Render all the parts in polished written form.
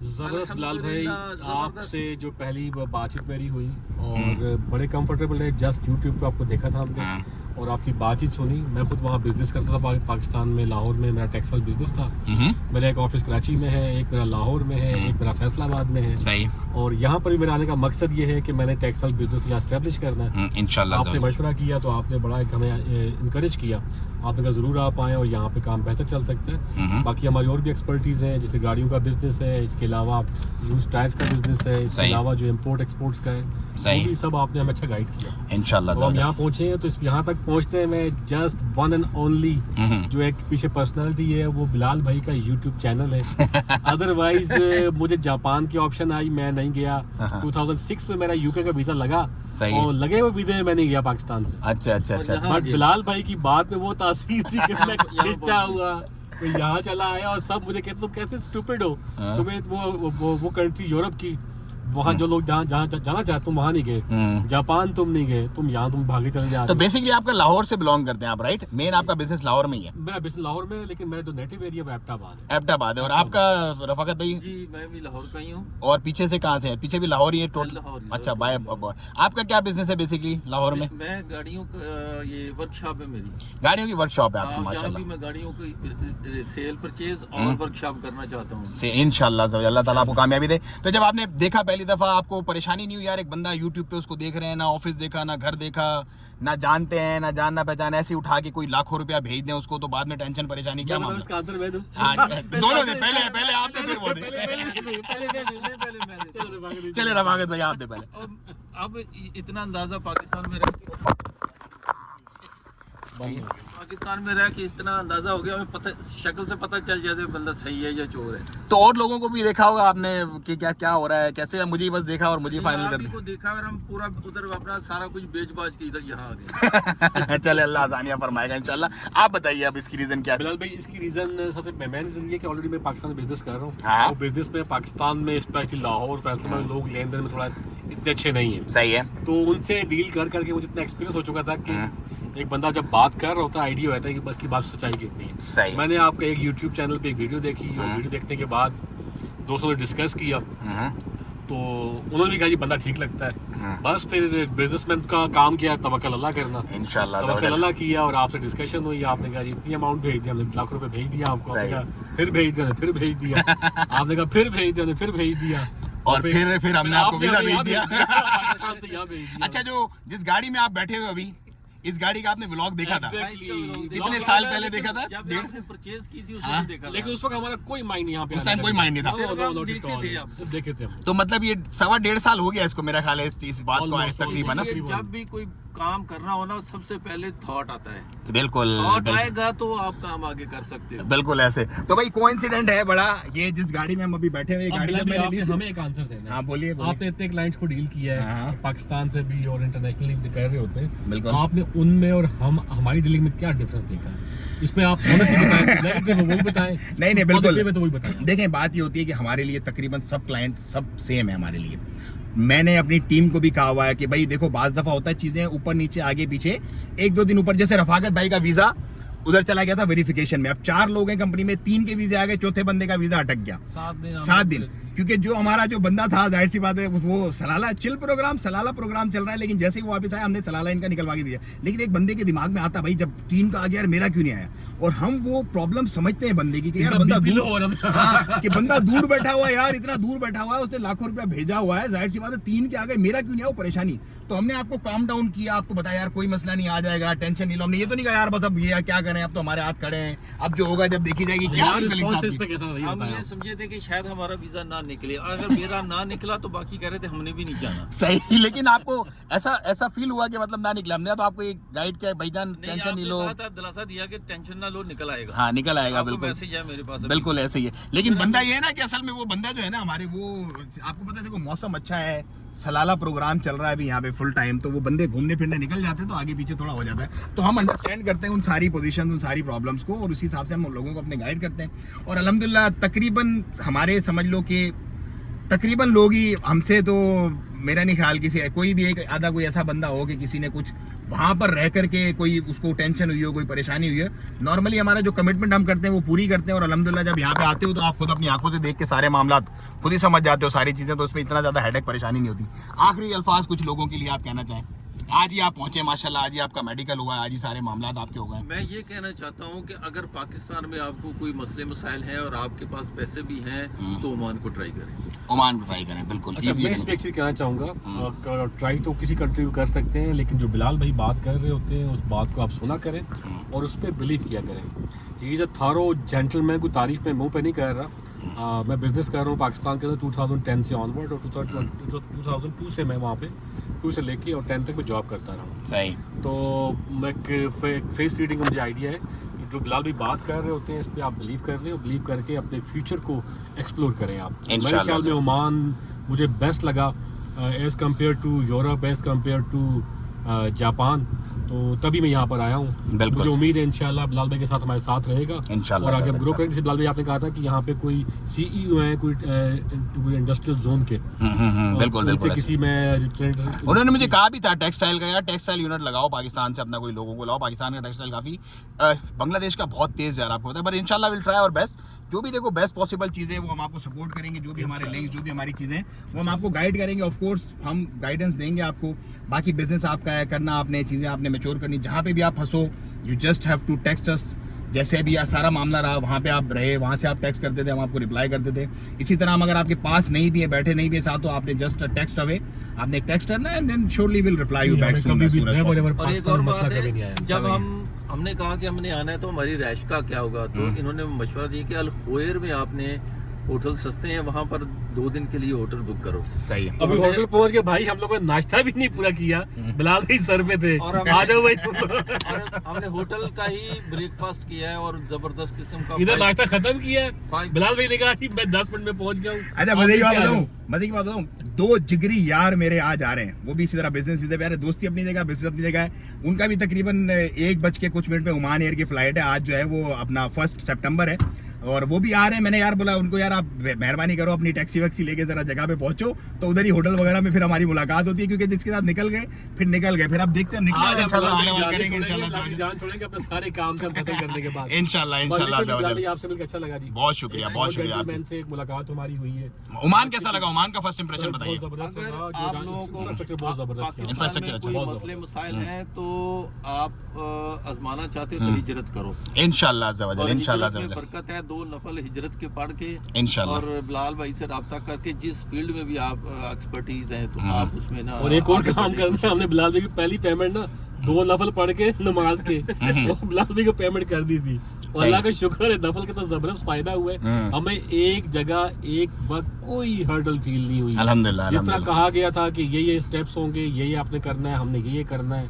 जबरदस्त बिलाल भाई, आपसे जो पहली बातचीत मेरी हुई और बड़े कंफर्टेबल है। जस्ट यूट्यूब पे आपको देखा था हमने और आपकी बातचीत सुनी। मैं खुद वहाँ बिजनेस करता था पाकिस्तान में, लाहौर में मेरा टेक्सटाइल बिजनेस था। मेरा एक ऑफिस कराची में है, एक मेरा लाहौर में है, एक मेरा फैसलाबाद में है। सही। और यहाँ पर भी मेरे आने का मकसद ये है कि मैंने टेक्सटाइल बिजनेस यहाँ एस्टेब्लिश करना है। इंशाल्लाह आपसे मशवरा किया तो आपने बड़ा हमें इनकरेज किया। आपने कहा ज़रूर आप आएँ और यहाँ पे काम बेहतर चल सकता है। बाकी हमारी और भी एक्सपर्टीज़ हैं, जैसे गाड़ियों का बिजनेस है, इसके अलावा यूज टायर्स का बिजनेस है, इसके अलावा जो इम्पोर्ट एक्सपोर्ट्स का है, वो भी सब आपने हमें अच्छा गाइड किया। इंशाल्लाह तो हम यहाँ पहुँचे हैं, तो इस यहाँ तक पहुँचने में जस्ट वन एंड ओनली जो एक पीछे पर्सनालिटी है वो बिलाल भाई का यूट्यूब चैनल है। अदरवाइज मुझे जापान की ऑप्शन आई, मैं नहीं गया। 2006 में मेरा यूके का वीजा लगा और लगे हुए वीजे में मैं नहीं गया पाकिस्तान से। अच्छा। बट बिलाल भाई की बात में वो तासीर थी कि मैं खिंचा हुआ तो यहाँ चला आया और सब मुझे कहते तुम कैसे स्टूपिड हो, तुम्हें वो कंट्री यूरोप की, वहाँ जो लोग जहाँ जाना चाहते तुम वहाँ नहीं गए, जापान तुम नहीं गए, तुम यहाँ तुम भागे चले जा रहे। तो बेसिकली आपका लाहौर से बिलोंग करते हैं आप, राइट? मेन आपका बिजनेस लाहौर में ही है? मेरा बिजनेस लाहौर में है, लेकिन मेरा जो नेटिव एरिया वो एबटाबाद है। एबटाबाद है। और आपका रफाकत भाई? जी मैं भी लाहौर का ही हूँ। और पीछे से कहाँ से है? पीछे भी लाहौर ही है टोटल? अच्छा बाय। आपका क्या बिजनेस है बेसिकली लाहौर में? मैं गाड़ियों का ये वर्कशॉप है मेरी, गाड़ियों की वर्कशॉप है आपकी? यहाँ माशाल्लाह। भी मैं गाड़ियों की सेल परचेज और वर्कशॉप करना चाहता हूँ। इंशाल्लाह अल्लाह ताला आपको कामयाबी दे। तो जब आपने देखा पहली दफा, आपको परेशानी नहीं हुई यार, एक बंदा यूट्यूब पे उसको देख रहे हैं, ना ऑफिस देखा, ना घर देखा, ना जानते हैं, ना जानना पहचान, ऐसे उठा के कोई लाखों रुपया भेज दें उसको, तो बाद में टेंशन परेशानी क्या मामला? इसका आंसर मैं दूं? हाँ, दोनों दे, पहले आप दे फिर वो दे। चले रफाकत भाई आप दे पहले। अब इतना अंदाजा पाकिस्तान में रह के इतना अंदाजा हो गया, हमें पता, शक्ल से पता चल जाता है बंदा सही है या चोर है। तो और लोगों को भी देखा होगा आपने कि क्या क्या हो रहा है, कैसे? मुझे बस देखा और मुझे फाइनल कर दिया। देखा और हम पूरा उधर अपना सारा कुछ बेच बाज के इधर यहाँ आ गए। चले अल्लाह आसानियां फरमाएगा इंशाल्लाह। आप बताइए अब इसकी रीजन क्या है? बिलाल भाई इसकी रीजन सबसे मेन रीजन ये कि ऑलरेडी मैं पाकिस्तान में बिजनेस कर रहा हूँ। हाँ। और बिजनेस में पाकिस्तान में स्पेशली लाहौर फैसला में लोग लेन देन में थोड़ा इतने अच्छे नहीं है। सही है। तो उनसे डील कर करके मुझे इतना एक्सपीरियंस हो चुका था कि एक बंदा जब बात कर रहा होता है आइडिया होता है कि बस की बात सच्चाई कितनी है। सही। मैंने आपका एक यूट्यूब चैनल पे एक वीडियो देखी और वीडियो देखने के बाद दोस्तों ने डिस्कस किया तो उन्होंने भी कहा ये बंदा ठीक लगता है। बस फिर बिजनेसमैन का काम किया तवक्कल अल्लाह करना। इंशाल्लाह तवक्कल अल्लाह किया और आपसे डिस्कशन हुई, आपने कहा इतनी अमाउंट भेज दिया, हमने लाख रुपए भेज दिया आपको, आपने कहा फिर भेज दिया, फिर भेज दिया, आपने कहा फिर भेज दिया, फिर भेज दिया और फिर हमने आपको वीजा भेज दिया। पाकिस्तान से यहाँ भेज दिया। अच्छा, जो जिस गाड़ी में आप बैठे हुए अभी, इस गाड़ी का आपने व्लॉग देखा था? कितने साल पहले देखा था? जब डेढ़ से परचेज की थी उसने देखा था। लेकिन उस वक्त हमारा कोई माइंड यहाँ पे उस टाइम कोई माइंड नहीं था। देखे थे हम। तो मतलब ये 1.5 साल हो गया इसको मेरा ख्याल है इस बात को आए तकरीबन। जब भी कोई काम करना हो ना सबसे पहले थॉट आता है। बिल्कुल थॉट आएगा तो आप काम आगे कर सकते हो। बिल्कुल ऐसे। तो भाई कोइंसिडेंट है बड़ा, ये जिस गाड़ी में हम अभी बैठे हुए, गाड़ी जब मैंने ली थी। हमें एक आंसर देना। हाँ बोलिए। आपने इतने क्लाइंट्स को डील किया है पाकिस्तान से भी और इंटरनेशनली भी कर रहे होते हैं, बिल्कुल। आपने उनमें और हमारी डीलिंग में क्या डिफरेंस देखा है? इसमें आप ऑनेस्टली बताएं, नेगेटिव वो बताएं। नहीं बिल्कुल तो वही बताएं। देखें, बात ये होती है कि हमारे लिए तकरीबन सब क्लाइंट सब सेम है हमारे लिए। मैंने अपनी टीम को भी कहा हुआ है कि भाई देखो, बाज दफा होता है चीजें ऊपर नीचे आगे पीछे, 1-2 दिन ऊपर, जैसे रफाकत भाई का वीजा उधर चला गया था वेरिफिकेशन में, अब 4 लोग हैं कंपनी में, 3 के वीजे आ गए, चौथे बंदे का वीजा अटक गया 7 दिन। क्योंकि जो हमारा जो बंदा था, जाहिर सी बात है वो सलाला सलाला प्रोग्राम चल रहा है, लेकिन जैसे ही वो वापस आया हमने सलाला इनका निकलवा के दिया। लेकिन एक बंदे के दिमाग में आता भाई जब 3 का आ गया यार मेरा क्यों नहीं आया, और हम वो प्रॉब्लम समझते हैं बंदे की कि यार बंदा कि बंदा दूर बैठा हुआ है, यार इतना दूर बैठा हुआ है, उसने लाखों रुपया भेजा हुआ है, जाहिर सी बात है 3 के आ गए मेरा क्यों नहीं आया, वो परेशानी। तो हमने आपको काम डाउन किया, आपको बताया यार कोई मसला नहीं, आ जाएगा, टेंशन नहीं लो। हमने ये तो नहीं कहा यार बस अब ये क्या करें, अब तो हमारे हाथ खड़े हैं, अब जो होगा जब देखी जाएगी। क्या हम ये समझे थे कि शायद हमारा वीजा ना निकले, अगर मेरा ना निकला तो बाकी कह रहे थे हमने भी नहीं जाना। सही। लेकिन आपको ऐसा फील हुआ कि मतलब ना निकला? हमने तो आपको एक गाइड किया भाईजान टेंशन नहीं लो, दिलासा दिया कि टेंशन ना लो, निकल आएगा। हाँ निकल आएगा, बिल्कुल मैसेज है मेरे पास, बिल्कुल ऐसे ही है। लेकिन बंदा ये है ना कि असल में वो बंदा जो है ना हमारे, वो आपको पता है देखो मौसम अच्छा है, सलाला प्रोग्राम चल रहा है अभी यहाँ पे फुल टाइम, तो वो बंदे घूमने फिरने निकल जाते हैं, तो आगे पीछे थोड़ा हो जाता है। तो हम अंडरस्टैंड करते हैं उन सारी पोजीशन, उन सारी प्रॉब्लम्स को, और उसी हिसाब से हम लोगों को अपने गाइड करते हैं। और अल्हम्दुलिल्लाह तकरीबन हमारे समझ लो कि तकरीबन लोग ही हमसे, तो मेरा नहीं ख्याल किसी कोई भी एक आधा कोई ऐसा बंदा हो कि किसी ने कुछ वहां पर रह करके कोई उसको टेंशन हुई हो, कोई परेशानी हुई है, नॉर्मली हमारा जो कमिटमेंट हम करते हैं वो पूरी करते हैं। और अल्हम्दुलिल्लाह जब यहाँ पे आते हो तो आप खुद अपनी आंखों से देख के सारे मामला खुद ही समझ जाते हो सारी चीजें, तो उसमें इतना ज्यादा हेडेक परेशानी नहीं होती। आखिरी अल्फाज कुछ लोगों के लिए आप कहना चाहें? आज ही आप पहुंचे माशाल्लाह, आज ही आपका मेडिकल हुआ, आज ही सारे मामला आपके हो गए। मैं ये कहना चाहता हूँ कि अगर पाकिस्तान में आपको कोई मसले मसाइल हैं और आपके पास पैसे भी हैं तो ओमान को ट्राई करें। ओमान को ट्राई करें, बिल्कुल। अच्छा, मैं इसमें एक चीज़ कहना चाहूँगा, ट्राई तो किसी कंट्री को कर सकते हैं, लेकिन जो बिलाल भाई बात कर रहे होते हैं उस बात को आप सुना करें और उस पर बिलीव किया करें। ये जो थारो जेंटलमैन को तारीफ में मुंह पे नहीं कर रहा। मैं बिजनेस कर रहा हूँ पाकिस्तान के अंदर 2010 से ऑनवर्ड, और 2002 से मैं वहाँ पे 2 से लेके और 10 तक मैं जॉब करता रहा हूँ। सही। तो मैं फेस रीडिंग का मुझे आइडिया है कि जो बिलाल भी बात कर रहे होते हैं इस पर आप बिलीव कर लें और बिलीव करके अपने फ्यूचर को एक्सप्लोर करें आप। मेरे ख्याल में ओमान मुझे बेस्ट लगा as compare to Europe, as compare to Japan. तो तभी मैं यहाँ पर आया हूँ। मुझे उम्मीद है इंशाल्लाह बिलाल भाई के साथ हमारे साथ रहेगा इंशाल्लाह, और आगे हम ग्रो करेंगे। जैसे बिलाल भाई आपने कहा था कि यहाँ पे कोई सीईओ हैं कोई इंडस्ट्रियल जोन के, बिल्कुल बिल्कुल किसी में उन्होंने मुझे कहा भी था टेक्सटाइल का, यार टेक्सटाइल यूनिट लगाओ पाकिस्तान से, अपना कोई लोगों को लाओ। पाकिस्तान का टेक्सटाइल काफ़ी बांग्लादेश का बहुत तेज़ यार आपको पता है, बट इंशाल्लाह विल ट्राई और बेस्ट। जो भी देखो बेस्ट पॉसिबल चीज़ें वो हम आपको सपोर्ट करेंगे, जो भी हमारे लिंक्स, जो भी हमारी चीज़ें वो हम आपको गाइड करेंगे। ऑफ कोर्स हम गाइडेंस देंगे आपको। बाकी बिजनेस आपका है, करना आपने, चीज़ें आपने मैच्योर करनी। जहाँ पे भी आप फंसो you just have to text us. जैसे भी सारा मामला रहा वहाँ पे आप रहे, वहाँ से आप टेक्स्ट करते थे, हम आपको रिप्लाई करते थे। इसी तरह हम अगर आपके पास नहीं भी है, बैठे नहीं भी है साथ, तो आपने जस्ट टेक्स्ट अवे, आपने टेक्स्ट करना है and then surely will reply you back. और एक और बात है, जब हमने कहा कि हमने आना है तो हमारी रैश का क्या होगा, तो इन्होंने मशवरा दिया कि अल खोयर में आपने होटल सस्ते हैं, वहाँ पर 2 दिन के लिए होटल बुक करो। सही है। अभी होटल पहुंच के भाई हम लोगों ने नाश्ता भी नहीं पूरा किया, बिलाल भाई सर पे थे और आ जाओ भाई तुम। और हमने होटल का ही ब्रेकफास्ट किया है और जबरदस्त किस्म का इधर नाश्ता खत्म किया है। बिलाल भाई ने कहा कि मैं 10 मिनट में पहुंच गया हूँ। अच्छा मजे की बात बताऊं, 2 जिगरी यार मेरे आज आ रहे हैं, वो भी इसी तरह बिजनेस वीजा पे आ रहे हैं। दोस्ती अपनी जगह, बिजनेस अपनी जगह है। उनका भी तकरीबन 1:00 पे ओमान एयर की फ्लाइट है। आज जो है वो अपना 1 सितंबर है और वो भी आ रहे हैं। मैंने यार बोला उनको, यार आप मेहरबानी करो अपनी टैक्सी वैक्सी लेके जरा जगह पे पहुंचो, तो उधर ही होटल वगैरह में फिर हमारी मुलाकात होती है, क्योंकि जिसके साथ निकल गए फिर अब देखते हैं निकले इंशाल्लाह करेंगे इंशाल्लाह। जान छोड़ेंगे अपने सारे काम खत्म करने के बाद इंशाल्लाह। आपसे मिलकर अच्छा लगा जी, बहुत शुक्रिया, बहुत शुक्रिया। मैन से एक मुलाकात हमारी हुई है। ओमान कैसा लगा? ओमान का फर्स्ट इंप्रेशन बताइए। आप लोगों को इंफ्रास्ट्रक्चर कोई मसले मसाइल हैं तो आप आजमाना चाहते हो तो हिजरत करो इंशाल्लाह अज़्ज़ा इंशाल्लाह बरकत है। 2 नफल हिजरत के पढ़ के इंशाल्लाह, और बिलाल भाई से रब्ता करके जिस फील्ड में भी आप एक्सपर्टीज हैं तो आप उसमें ना। और एक और काम करना है, हमने बिलाल भाई की पहली पेमेंट ना 2 नफल पढ़ के नमाज के वो बिलाल भाई को पेमेंट कर दी थी। और अल्लाह का शुक्र है नफल का तो जबरदस्त फायदा हुआ है। हमें एक जगह एक वक्त कोई हर्डल फील नहीं हुई। अल्हम्दुलिल्लाह। जिस तरह कहा गया था कि ये स्टेप्स होंगे, ये आपने करना है, हमने ये करना है,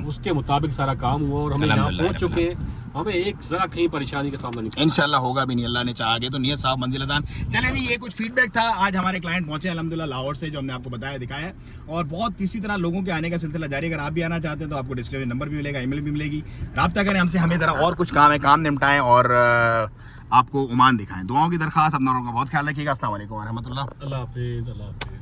उसके मुताबिक सारा काम हुआ और हम यहाँ पहुँच चुके हैं। हमें एक जरा कहीं परेशानी का सामना नहीं, इंशाल्लाह होगा भी नहीं, अल्लाह ने चाहा के तो नियत साहब मंजिल आसान। चले जी, ये कुछ फीडबैक था। आज हमारे क्लाइंट पहुंचे अल्हम्दुलिल्लाह लाहौर से, जो हमने आपको बताया दिखाया, और बहुत इसी तरह लोगों के आने का सिलसिला जारी। अगर आप भी आना चाहते हैं तो आपको डिस्क्रिप्शन नंबर भी मिलेगा, ईमेल भी मिलेगी, राब्ता करें हमसे। हमें जरा और कुछ काम है, काम निपटाएं और आपको ओमान दिखाएं। दुआओं की दरखास्त। अपना बहुत ख्याल रखिएगा। अस्सलाम वालेकुम व रहमतुल्लाह। अल्लाह हाफिज़।